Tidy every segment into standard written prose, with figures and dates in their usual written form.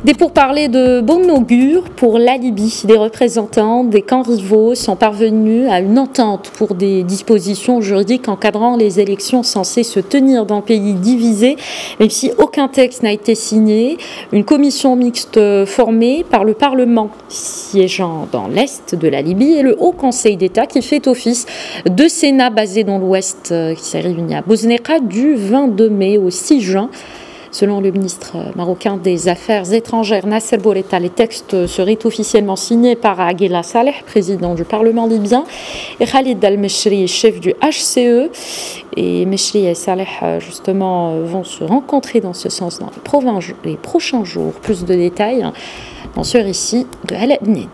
Des pourparlers de bon augure pour la Libye. Des représentants des camps rivaux sont parvenus à une entente pour des dispositions juridiques encadrant les élections censées se tenir dans le pays divisé. Même si aucun texte n'a été signé, une commission mixte formée par le Parlement siégeant dans l'Est de la Libye et le Haut Conseil d'État qui fait office de Sénat basé dans l'Ouest qui s'est réuni à Bouzneka du 22 mai au 6 juin. Selon le ministre marocain des Affaires étrangères Nasser Bourita, les textes seraient officiellement signés par Aguila Saleh, président du Parlement libyen, et Khalid Al-Meshri, chef du HCE. Et Meshri et Saleh, justement, vont se rencontrer dans ce sens dans les prochains jours. Plus de détails dans ce récit de Alaa Bnedi.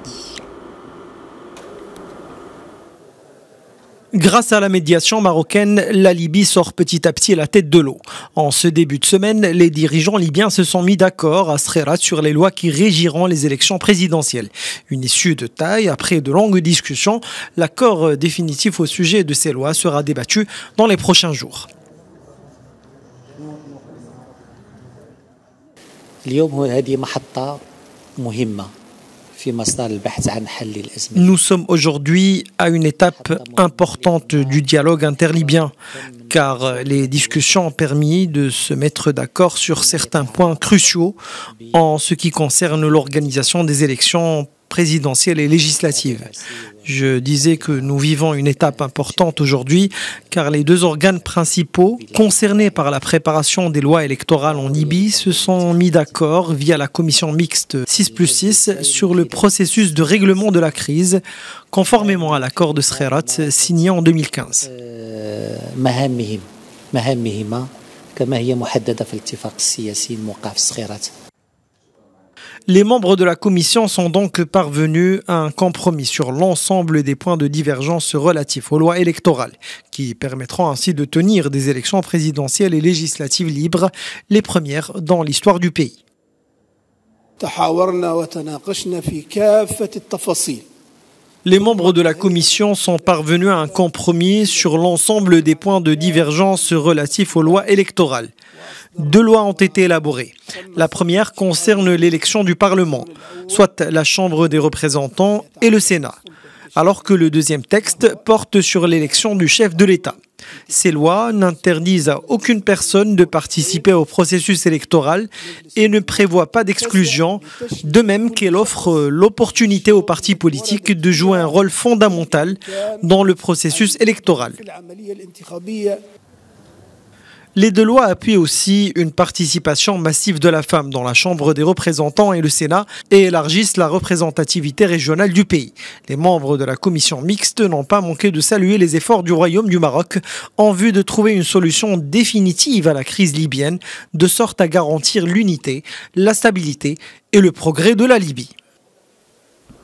Grâce à la médiation marocaine, la Libye sort petit à petit à la tête de l'eau. En ce début de semaine, les dirigeants libyens se sont mis d'accord à Srerat sur les lois qui régiront les élections présidentielles. Une issue de taille, après de longues discussions, l'accord définitif au sujet de ces lois sera débattu dans les prochains jours. Nous sommes aujourd'hui à une étape importante du dialogue interlibyen, car les discussions ont permis de se mettre d'accord sur certains points cruciaux en ce qui concerne l'organisation des élections présidentielles et législatives. Je disais que nous vivons une étape importante aujourd'hui, car les deux organes principaux concernés par la préparation des lois électorales en Libye se sont mis d'accord via la commission mixte 6+6 sur le processus de règlement de la crise, conformément à l'accord de Srerat signé en 2015. Les membres de la commission sont donc parvenus à un compromis sur l'ensemble des points de divergence relatifs aux lois électorales, qui permettront ainsi de tenir des élections présidentielles et législatives libres, les premières dans l'histoire du pays. Les membres de la commission sont parvenus à un compromis sur l'ensemble des points de divergence relatifs aux lois électorales. 2 lois ont été élaborées. La première concerne l'élection du Parlement, soit la Chambre des représentants et le Sénat, alors que le deuxième texte porte sur l'élection du chef de l'État. Ces lois n'interdisent à aucune personne de participer au processus électoral et ne prévoient pas d'exclusion, de même qu'elle offre l'opportunité aux partis politiques de jouer un rôle fondamental dans le processus électoral. Les 2 lois appuient aussi une participation massive de la femme dans la Chambre des représentants et le Sénat et élargissent la représentativité régionale du pays. Les membres de la commission mixte n'ont pas manqué de saluer les efforts du Royaume du Maroc en vue de trouver une solution définitive à la crise libyenne, de sorte à garantir l'unité, la stabilité et le progrès de la Libye.